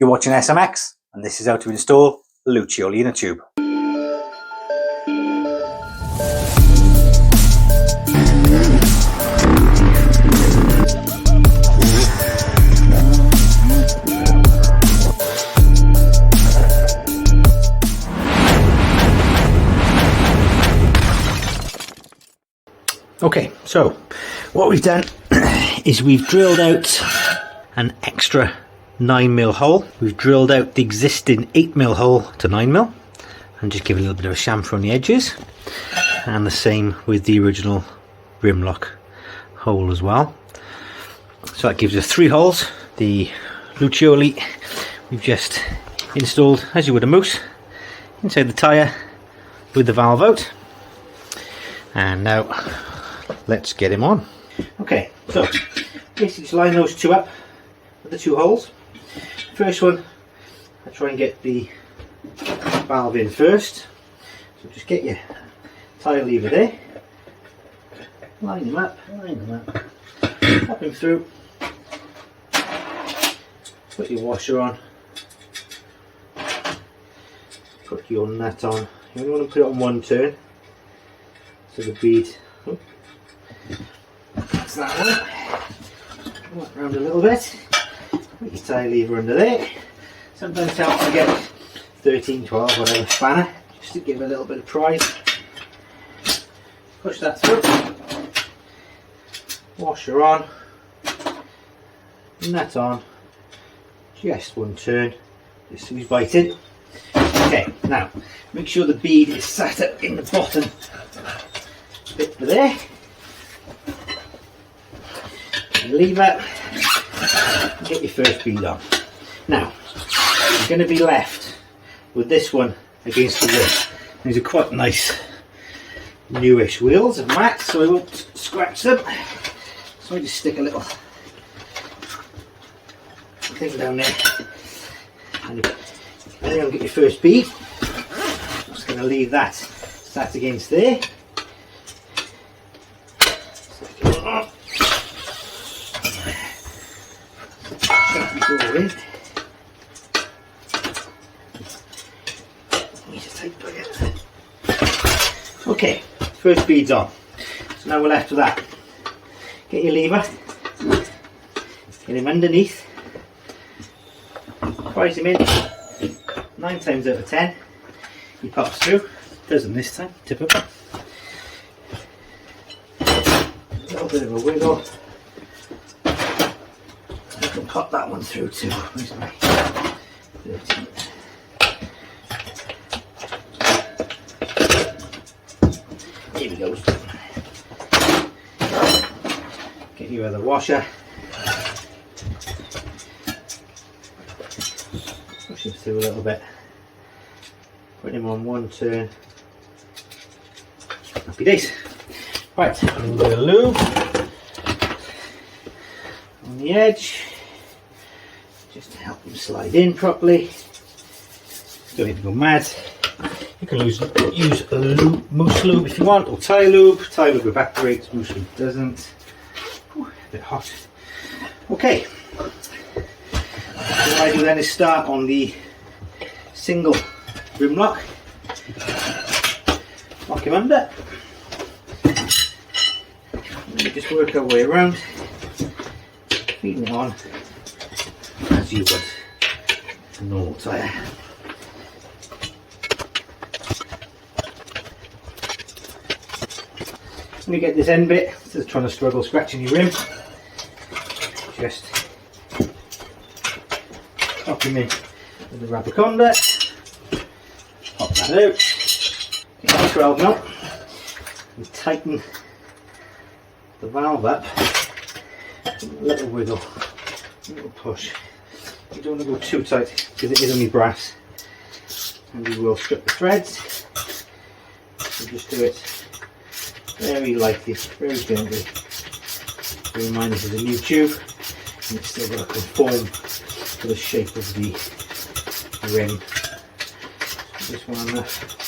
You're watching SMX, and this is how to install a lucioli in a tube. Okay, so what we've done is we've drilled out an extra 9mm hole. We've drilled out the existing 8mm hole to 9mm and just give it a little bit of a chamfer on the edges, and the same with the original rim lock hole as well. So that gives us 3 holes. The lucioli we've just installed, as you would a moose, inside the tyre with the valve out. And now let's get him on. Okay, so basically just line those two up with the 2 holes. First one, I try and get the valve in first. So just get your tyre lever there, line him up, pop him through, put your washer on, put your nut on. You only want to put it on one turn, so the bead, that's that one. Walk around a little bit, put your tyre lever under there. Sometimes it helps to get 13, 12, whatever spanner, just to give it a little bit of prise. Push that through, washer on, nut on, just one turn, just so he's biting. Okay, now make sure the bead is sat up in the bottom bit there. Lever, get your first bead on. Now you're going to be left with this one against the rim. These are quite nice newish wheels of matte, so I won't scratch them. So I just stick a little thing down there, and then you'll get your first bead. I'm just going to leave that sat against there. Okay, first bead's on. So now we're left with that. Get your lever, get him underneath, prise him in. 9 times out of 10 he pops through. Doesn't this time, typical. A little bit of a wiggle. I can pop that one through too. Where's my 13? Here we go. Get your other washer. Push him through a little bit. Put him on one turn. Happy days. Right, a little bit of lube on the edge, just to help him slide in properly. Don't need to go mad. You can use moose lube if you want, or tyre lube. Tyre lube evaporates, moose lube doesn't. Ooh, a bit hot. Okay, what I do then is start on the single rim lock. Lock him under. And we just work our way around, feeding it on as you would a normal tyre. When you get this end bit, instead of trying to struggle scratching your rim, just pop him in with the rubber conduit, pop that out, get the 12mm, and tighten the valve up, a little wiggle, a little push. You don't want to go too tight because it is only brass and you will strip the threads, so just do it very lightly, very gently. Bear in mind this is a new tube and it's still got to conform to the shape of the rim. This one enough.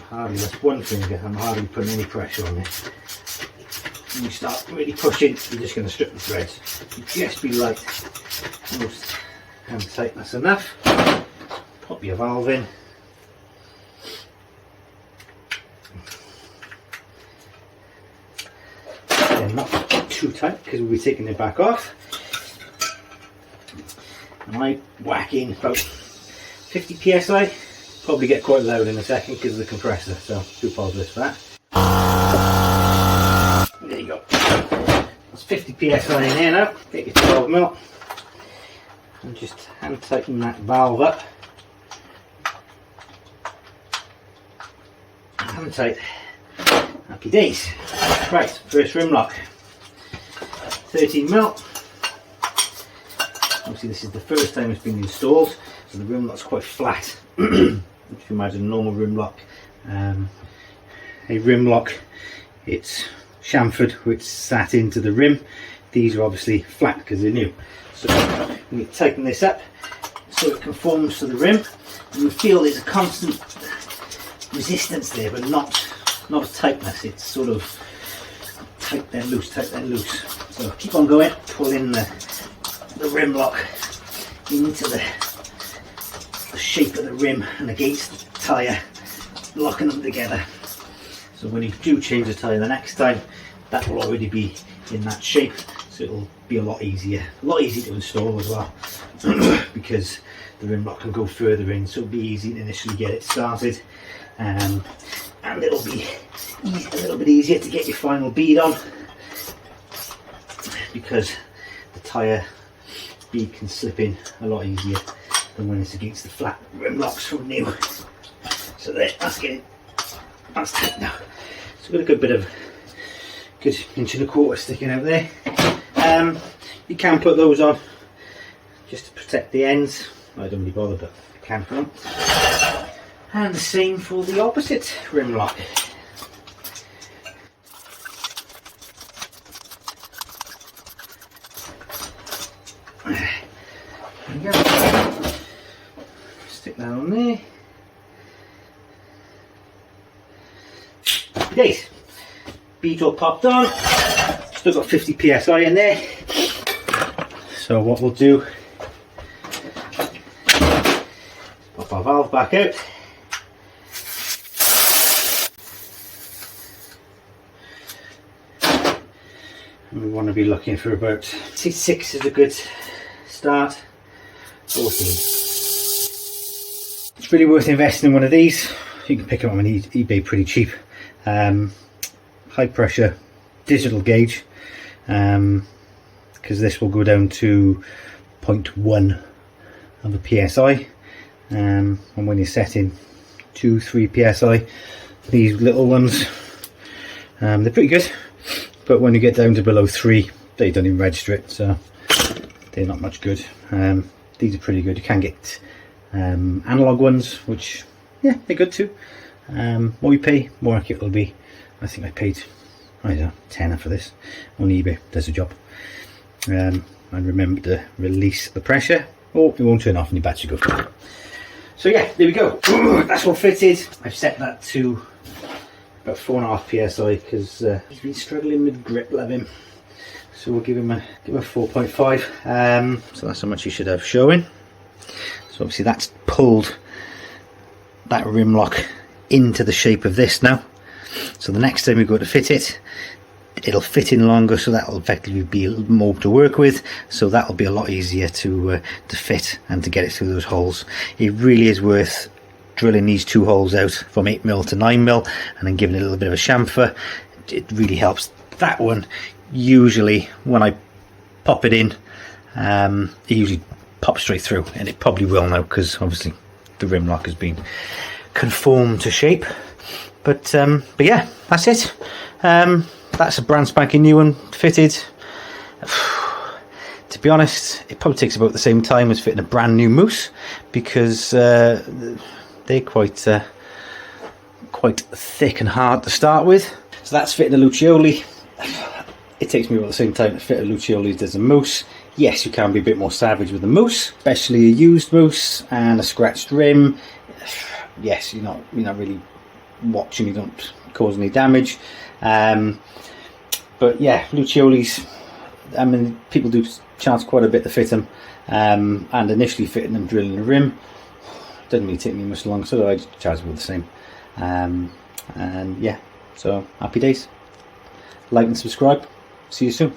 Hardly, that's one finger, I'm hardly putting any pressure on it. when you start really pushing, you're just going to strip the threads. Just be light. Most hand tightness enough. Pop your valve in. Then not too tight because we'll be taking it back off. And I whack in about 50 psi. Probably get quite loud in a second because of the compressor, so do apologise for that. There you go. That's 50 psi in here now. Get your 12mm and just hand tighten that valve up. Hand tight. Happy days. Right, first rim lock. 13mm. Obviously this is the first time it's been installed, so the rim lock's quite flat. If you imagine a normal rim lock, a rim lock, it's chamfered which sat into the rim. These are obviously flat because they're new. So we tighten this up so it conforms to the rim, and you feel there's a constant resistance there, but not a tightness. It's sort of tight then loose, tight then loose. So keep on going, pulling the rim lock into the shape of the rim and against the tyre, locking them together. So when you do change the tyre the next time, that will already be in that shape, so it'll be a lot easier to install as well, because the rim lock can go further in, so it'll be easy to initially get it started, and it'll be a little bit easier to get your final bead on, because the tyre bead can slip in a lot easier than when it's against the flat rim locks from new. So there, that's tight now. So we've got a good 1.25 inch sticking out there. You can put those on just to protect the ends. I don't really bother, but I can put them. And the same for the opposite rim lock. There we go. Stick that on there. Yes, bead all popped on. Still got 50 psi in there. So what we'll do, pop our valve back out. And we want to be looking for about 6 is a good start. 14. It's really worth investing in one of these. You can pick them up on eBay pretty cheap. High pressure digital gauge, because this will go down to 0.1 of a psi, and when you're setting 2-3 psi, these little ones, they're pretty good, but when you get down to below 3, they don't even register it, so they're not much good. These are pretty good. You can get analog ones, which, yeah, they're good too. More you pay, more accurate it'll be. I think I paid, I don't know, £10 for this on eBay. Does the job. And remember to release the pressure, or it won't turn off and your battery goes flat. So yeah, there we go. That's all fitted. I've set that to about 4.5 psi because he's been struggling with grip, love him. So we'll give him a 4.5. So that's how much you should have showing. So obviously that's pulled that rim lock into the shape of this now. So the next time we go to fit it, it'll fit in longer, so that'll effectively be a little more to work with, so that'll be a lot easier to fit and to get it through those holes. It really is worth drilling these 2 holes out from 8mm to 9mm and then giving it a little bit of a chamfer. It really helps. That one, usually when I pop it in, it usually pops straight through, and it probably will now because obviously the rim lock has been conformed to shape. But yeah, that's it. That's a brand spanking new one fitted. To be honest, it probably takes about the same time as fitting a brand new moose, because they're quite thick and hard to start with. So that's fitting a lucioli. It takes me about the same time to fit a lucioli as does a moose. Yes, you can be a bit more savage with a moose, especially a used moose and a scratched rim. Yes, you're not really watching, you don't cause any damage. But yeah, luciolis, I mean, people do charge quite a bit to fit them, and initially fitting them, drilling the rim, doesn't really take me much long, so I charge about the same. And yeah, so happy days. Like and subscribe. See you soon.